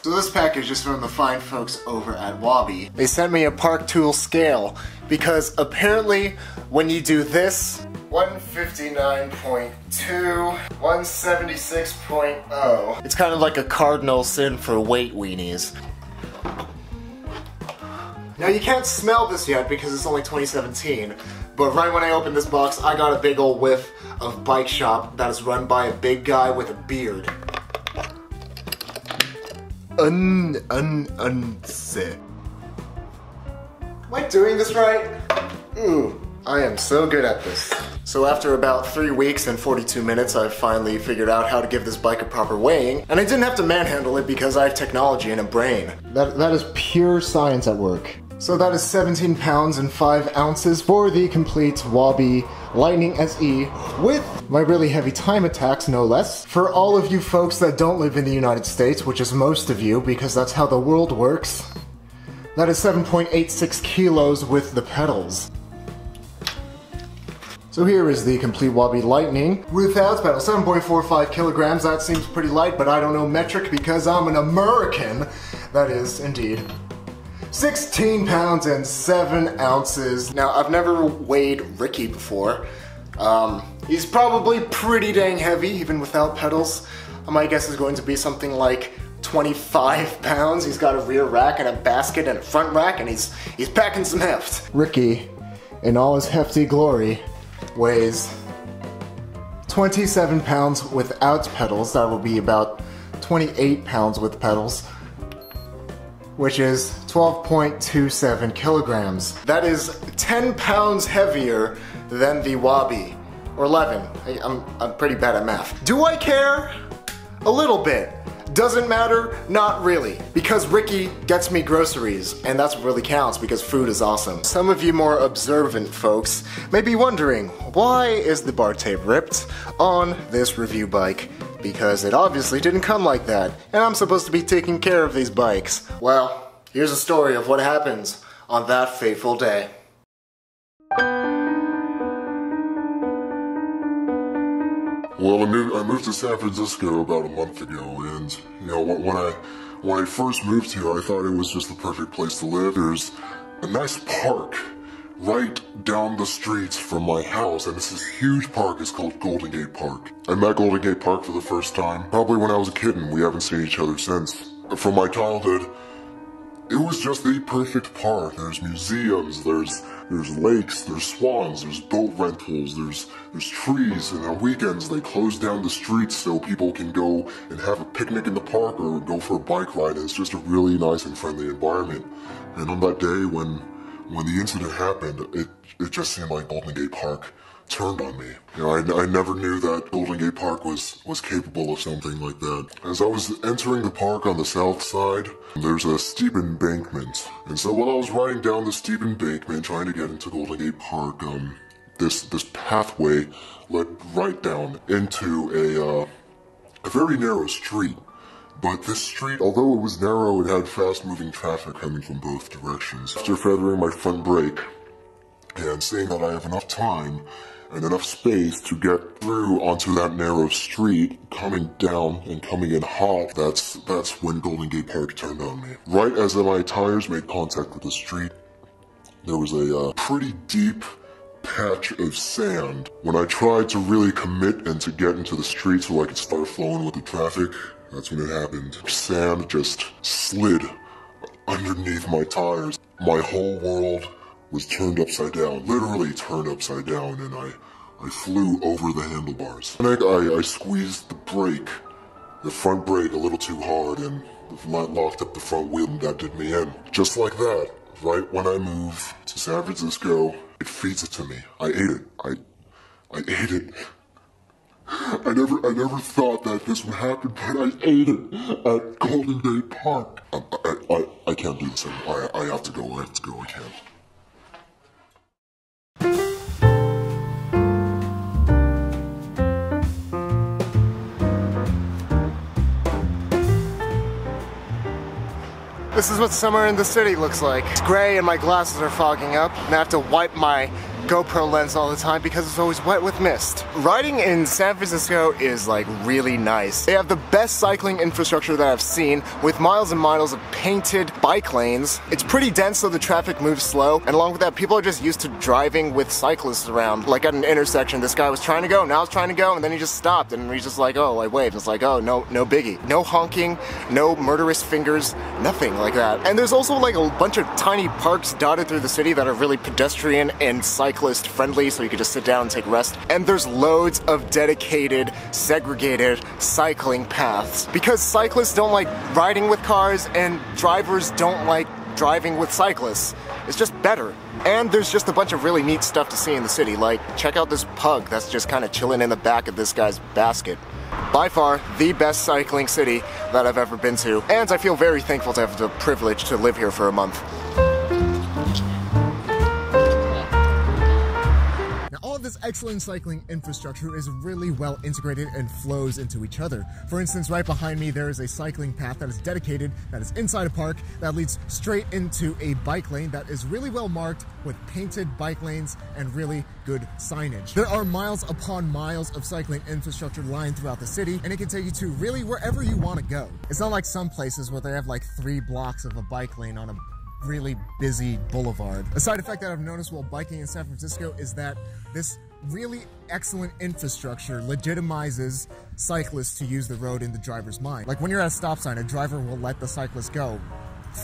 So this package is from the fine folks over at Wabi. They sent me a Park Tool scale because apparently when you do this, 159.2, 176.0, it's kind of like a cardinal sin for weight weenies. Now you can't smell this yet because it's only 2017, but right when I opened this box I got a big old whiff of Bike Shop that is run by a big guy with a beard. Unset. Am I doing this right? Ooh, I am so good at this. So after about 3 weeks and 42 minutes, I finally figured out how to give this bike a proper weighing, and I didn't have to manhandle it because I have technology and a brain. That is pure science at work. So that is 17 pounds and 5 ounces for the complete Wabi Lightning SE with my really heavy time attacks, no less. For all of you folks that don't live in the United States, which is most of you because that's how the world works, that is 7.86 kilos with the pedals. So here is the complete Wabi Lightning without pedals, 7.45 kilograms. That seems pretty light, but I don't know metric because I'm an American. That is indeed 16 pounds and 7 ounces. Now, I've never weighed Ricky before. He's probably pretty dang heavy, even without pedals. My guess is going to be something like 25 pounds. He's got a rear rack and a basket and a front rack, and he's packing some heft. Ricky, in all his hefty glory, weighs 27 pounds without pedals. That will be about 28 pounds with pedals, which is 12.27 kilograms. That is 10 pounds heavier than the Wabi, or 11. I'm pretty bad at math. Do I care? A little bit. Doesn't matter? Not really. Because Ricky gets me groceries, and that's what really counts because food is awesome. Some of you more observant folks may be wondering, why is the bar tape ripped on this review bike? Because it obviously didn't come like that, and I'm supposed to be taking care of these bikes. Well, here's a story of what happens on that fateful day. Well, I moved to San Francisco about a month ago, and you know, when I first moved here, I thought it was just the perfect place to live. There's a nice park right down the street from my house, and it's this huge park. It's called Golden Gate Park. I met Golden Gate Park for the first time probably when I was a kid, and we haven't seen each other since. From my childhood, it was just the perfect park. There's museums, there's lakes, there's swans, there's boat rentals, there's trees, and on weekends they close down the streets so people can go and have a picnic in the park or go for a bike ride, and it's just a really nice and friendly environment. And on that day when the incident happened, it just seemed like Golden Gate Park turned on me. You know, I never knew that Golden Gate Park was capable of something like that. As I was entering the park on the south side, there's a steep embankment. And so while I was riding down the steep embankment trying to get into Golden Gate Park, this pathway led right down into a very narrow street. But this street, although it was narrow, it had fast-moving traffic coming from both directions. After feathering my front brake and seeing that I have enough time and enough space to get through onto that narrow street, coming down and coming in hot, that's when Golden Gate Park turned on me. Right as my tires made contact with the street, there was a pretty deep patch of sand. When I tried to really commit and to get into the street so I could start flowing with the traffic, that's when it happened. Sand just slid underneath my tires. My whole world was turned upside down, literally turned upside down, and I flew over the handlebars. And I squeezed the brake, the front brake, a little too hard, and locked up the front wheel, and that did me in. Just like that, right when I move to San Francisco, it feeds it to me. I ate it. I ate it. I never thought that this would happen, but I ate it at Golden Gate Park. I can't do this anymore. I have to go. I can't. This is what summer in the city looks like. It's gray and my glasses are fogging up, and I have to wipe my GoPro lens all the time because it's always wet with mist. Riding in San Francisco is like really nice. They have the best cycling infrastructure that I've seen, with miles and miles of painted bike lanes. It's pretty dense, so the traffic moves slow, and along with that, people are just used to driving with cyclists around. Like at an intersection, this guy was trying to go, now I was trying to go, and then he just stopped, and he's just like, oh, I waved. It's like, oh, no biggie. No honking, no murderous fingers, nothing like that. And there's also like a bunch of tiny parks dotted through the city that are really pedestrian and cyclist friendly, so you can just sit down and take rest. And there's loads of dedicated, segregated cycling paths, because cyclists don't like riding with cars and drivers don't like driving with cyclists. It's just better. And there's just a bunch of really neat stuff to see in the city, like check out this pug that's just kind of chilling in the back of this guy's basket. By far, the best cycling city that I've ever been to, and I feel very thankful to have the privilege to live here for a month. This excellent cycling infrastructure is really well integrated and flows into each other. For instance, right behind me there is a cycling path that is dedicated, that is inside a park, that leads straight into a bike lane that is really well marked with painted bike lanes and really good signage. There are miles upon miles of cycling infrastructure lined throughout the city, and it can take you to really wherever you want to go. It's not like some places where they have like 3 blocks of a bike lane on a really busy boulevard. A side effect that I've noticed while biking in San Francisco is that this really excellent infrastructure legitimizes cyclists to use the road in the driver's mind. Like when you're at a stop sign, a driver will let the cyclist go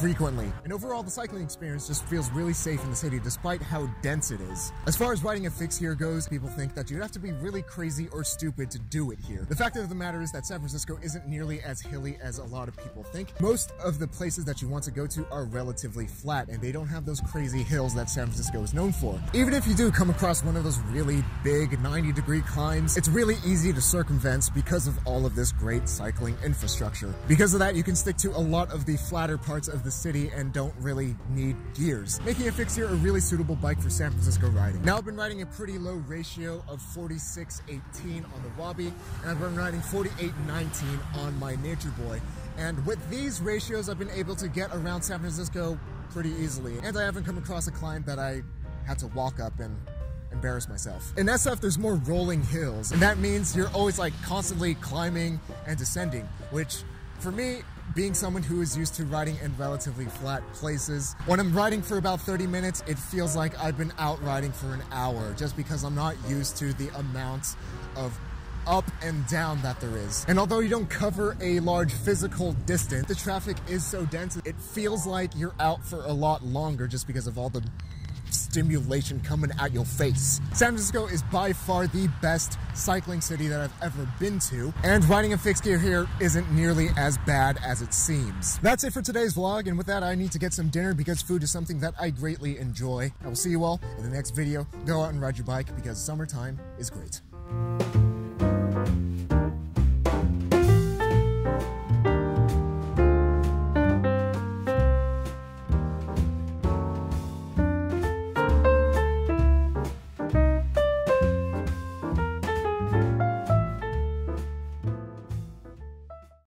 frequently. And overall, the cycling experience just feels really safe in the city despite how dense it is. As far as riding a fixed gear goes, people think that you'd have to be really crazy or stupid to do it here. The fact of the matter is that San Francisco isn't nearly as hilly as a lot of people think. Most of the places that you want to go to are relatively flat, and they don't have those crazy hills that San Francisco is known for. Even if you do come across one of those really big 90-degree climbs, it's really easy to circumvent because of all of this great cycling infrastructure. Because of that, you can stick to a lot of the flatter parts of the city and don't really need gears, making a fixed gear a really suitable bike for San Francisco riding. Now I've been riding a pretty low ratio of 46-18 on the Wabi, and I've been riding 48-19 on my Nature Boy. And with these ratios, I've been able to get around San Francisco pretty easily. And I haven't come across a climb that I had to walk up and embarrass myself. In SF, there's more rolling hills, and that means you're always like constantly climbing and descending, which for me, being someone who is used to riding in relatively flat places, when I'm riding for about 30 minutes, it feels like I've been out riding for an hour just because I'm not used to the amount of up and down that there is. And although you don't cover a large physical distance, the traffic is so dense, it feels like you're out for a lot longer just because of all the stimulation coming at your face. San Francisco is by far the best cycling city that I've ever been to, and riding a fixed gear here isn't nearly as bad as it seems. That's it for today's vlog, and with that I need to get some dinner because food is something that I greatly enjoy. I will see you all in the next video. Go out and ride your bike because summertime is great.